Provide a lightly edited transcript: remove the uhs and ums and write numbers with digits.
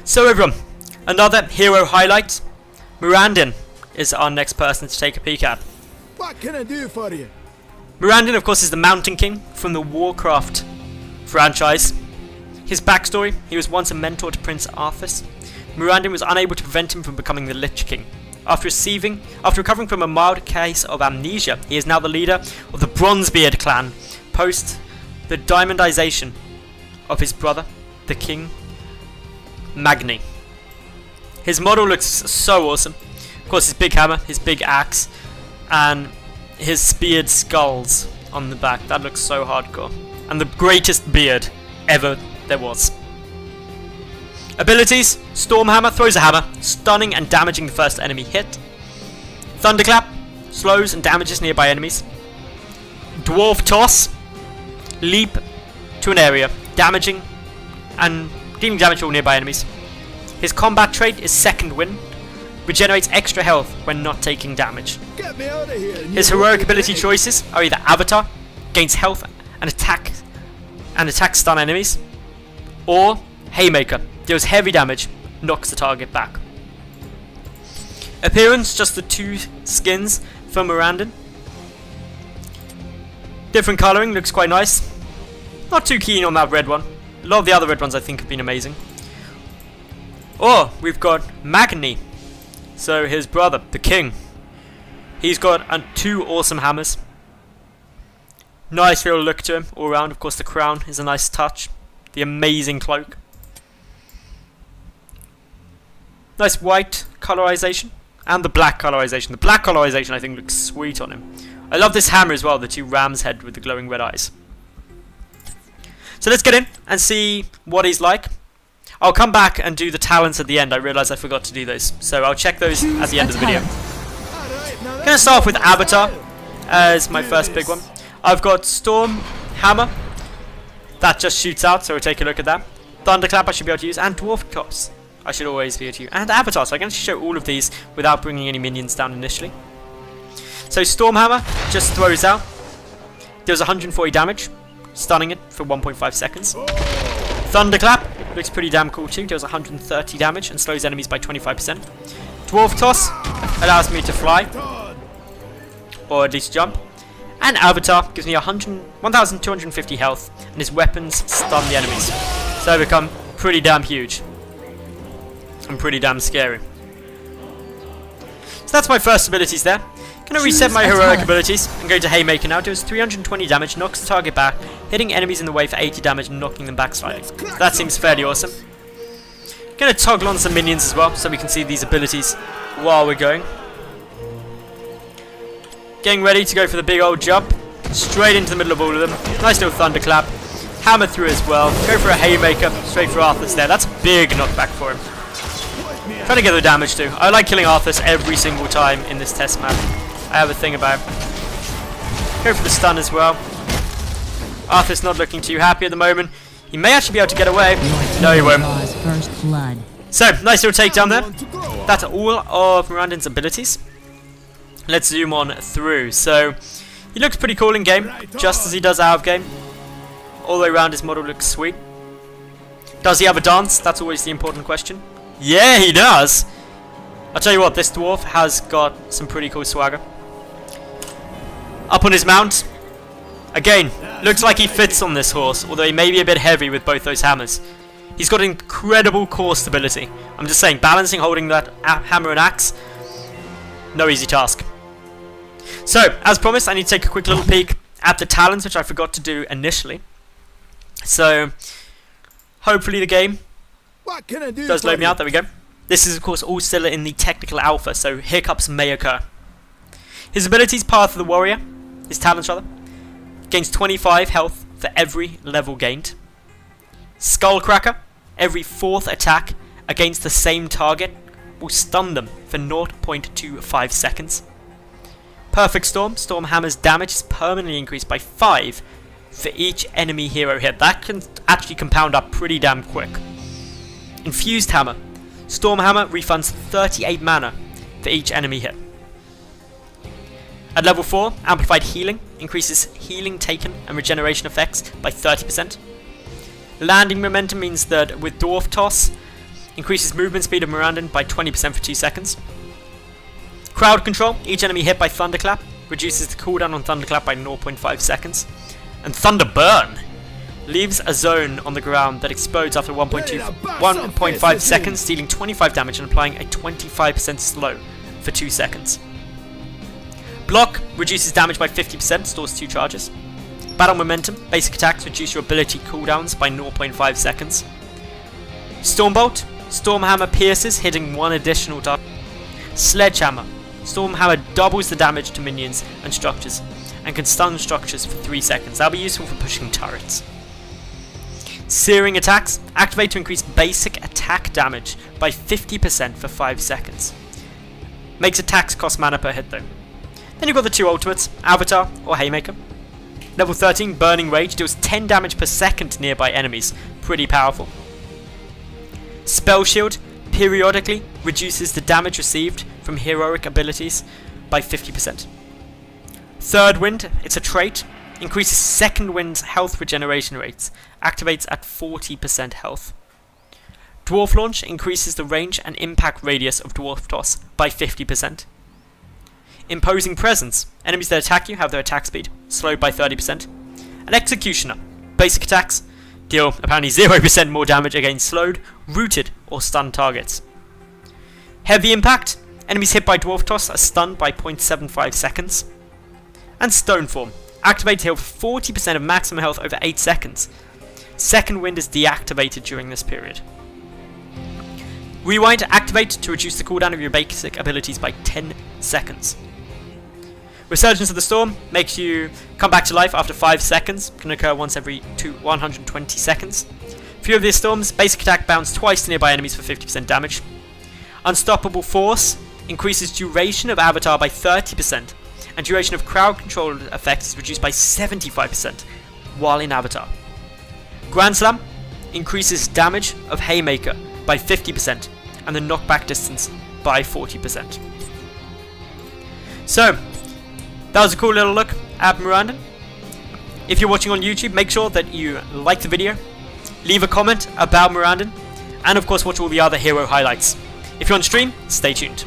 So everyone, another hero highlight. Murandin is our next person to take a peek at. What can I do for you? Murandin, of course, is the Mountain King from the Warcraft franchise. His backstory: he was once a mentor to Prince Arthas. Murandin was unable to prevent him from becoming the Lich King. After recovering from a mild case of amnesia, he is now the leader of the Bronzebeard clan, post the diamondization of his brother, the King Magni. His model looks so awesome. Of course, his big hammer, his big axe, and his speared skulls on the back. That looks so hardcore. And the greatest beard ever there was. Abilities: Storm Hammer, throws a hammer, stunning and damaging the first enemy hit. Thunderclap, slows and damages nearby enemies. Dwarf Toss, leap to an area, damaging and dealing damage to all nearby enemies. His combat trait is Second Wind, regenerates extra health when not taking damage. Get me out of here. His heroic ability choices are either Avatar, gains health and attack stun enemies, or Haymaker, deals heavy damage, knocks the target back. Appearance: just the two skins for Murandin. Different colouring, looks quite nice. Not too keen on that red one. A lot of the other red ones I think have been amazing. Or we've got Magni, so his brother, the King. He's got two awesome hammers. Nice little look to him all around. Of course, the crown is a nice touch. The amazing cloak. Nice white colorization and the black colorization. The black colorization I think looks sweet on him. I love this hammer as well, the two ram's head with the glowing red eyes. So let's get in and see what he's like. I'll come back and do the talents at the end. I realised I forgot to do those, so I'll check those at the end of the video. I'm going to start off with Avatar as my first big one. I've got Storm Hammer. That just shoots out, so we'll take a look at that. Thunderclap I should be able to use, and Dwarf Toss I should always be able to use. And Avatar, so I can actually show all of these without bringing any minions down initially. So Storm Hammer just throws out, deals 140 damage, stunning it for 1.5 seconds. Thunderclap looks pretty damn cool too, deals 130 damage and slows enemies by 25%. Dwarf Toss allows me to fly, or at least jump. And Avatar gives me 1,250 health, and his weapons stun the enemies. So they become pretty damn huge and pretty damn scary. So that's my first abilities there. Gonna reset my heroic abilities and go to Haymaker now. Does 320 damage, knocks the target back, hitting enemies in the way for 80 damage and knocking them back slightly. That seems fairly awesome. Gonna toggle on some minions as well so we can see these abilities while we're going. Getting ready to go for the big old jump. Straight into the middle of all of them. Nice little thunderclap. Hammer through as well. Go for a Haymaker. Straight for Arthas there. That's a big knockback for him. Trying to get the damage too. I like killing Arthas every single time in this test map. I have a thing about. Go for the stun as well. Arthas not looking too happy at the moment. He may actually be able to get away. No, he won't. So, nice little takedown there. That's all of Murandin's abilities. Let's zoom on through. So, he looks pretty cool in game, just as he does out of game. All the way around his model looks sweet. Does he have a dance? That's always the important question. Yeah, he does! I'll tell you what, this dwarf has got some pretty cool swagger. Up on his mount. Again, looks like he fits on this horse, although he may be a bit heavy with both those hammers. He's got incredible core stability. I'm just saying, balancing holding that hammer and axe, no easy task. So, as promised, I need to take a quick little peek at the talents, which I forgot to do initially. So, hopefully the game does load me out. There we go. This is, of course, all still in the technical alpha, so hiccups may occur. His abilities: Path of the Warrior. His talents, rather. Gains 25 health for every level gained. Skullcracker. Every fourth attack against the same target will stun them for 0.25 seconds. Perfect Storm. Storm Hammer's damage is permanently increased by 5 for each enemy hero hit. That can actually compound up pretty damn quick. Infused Hammer. Storm Hammer refunds 38 mana for each enemy hit. At level 4, Amplified Healing increases healing taken and regeneration effects by 30%. Landing Momentum means that with Dwarf Toss, increases movement speed of Murandin by 20% for 2 seconds. Crowd Control, each enemy hit by Thunderclap reduces the cooldown on Thunderclap by 0.5 seconds. And Thunder Burn leaves a zone on the ground that explodes after 1.5 seconds, dealing 25 damage and applying a 25% slow for 2 seconds. Block reduces damage by 50%, stores 2 charges. Battle Momentum, basic attacks reduce your ability cooldowns by 0.5 seconds. Stormbolt, Stormhammer pierces, hitting 1 additional target. Sledgehammer, Stormhammer doubles the damage to minions and structures, and can stun structures for 3 seconds. That'll be useful for pushing turrets. Searing attacks, activate to increase basic attack damage by 50% for 5 seconds. Makes attacks cost mana per hit though. Then you've got the 2 ultimates, Avatar or Haymaker. Level 13, Burning Rage, deals 10 damage per second to nearby enemies. Pretty powerful. Spell Shield, periodically reduces the damage received from heroic abilities by 50%. Third Wind, it's a trait, increases Second Wind's health regeneration rates, activates at 40% health. Dwarf Launch increases the range and impact radius of Dwarf Toss by 50%. Imposing Presence, enemies that attack you have their attack speed slowed by 30%. And Executioner, basic attacks deal apparently 0% more damage against slowed, rooted or stunned targets. Heavy Impact, enemies hit by Dwarf Toss are stunned by 0.75 seconds. And Stoneform, activate to heal 40% of maximum health over 8 seconds. Second Wind is deactivated during this period. Rewind, activate to reduce the cooldown of your basic abilities by 10 seconds. Resurgence of the Storm makes you come back to life after 5 seconds, can occur once every 120 seconds. Few of these storms, basic attack bounce twice to nearby enemies for 50% damage. Unstoppable Force increases duration of Avatar by 30%, and duration of crowd control effects is reduced by 75% while in Avatar. Grand Slam increases damage of Haymaker by 50% and the knockback distance by 40%. So, that was a cool little look at Murandin. If you're watching on YouTube, make sure that you like the video, leave a comment about Murandin, and of course watch all the other hero highlights. If you're on stream, stay tuned.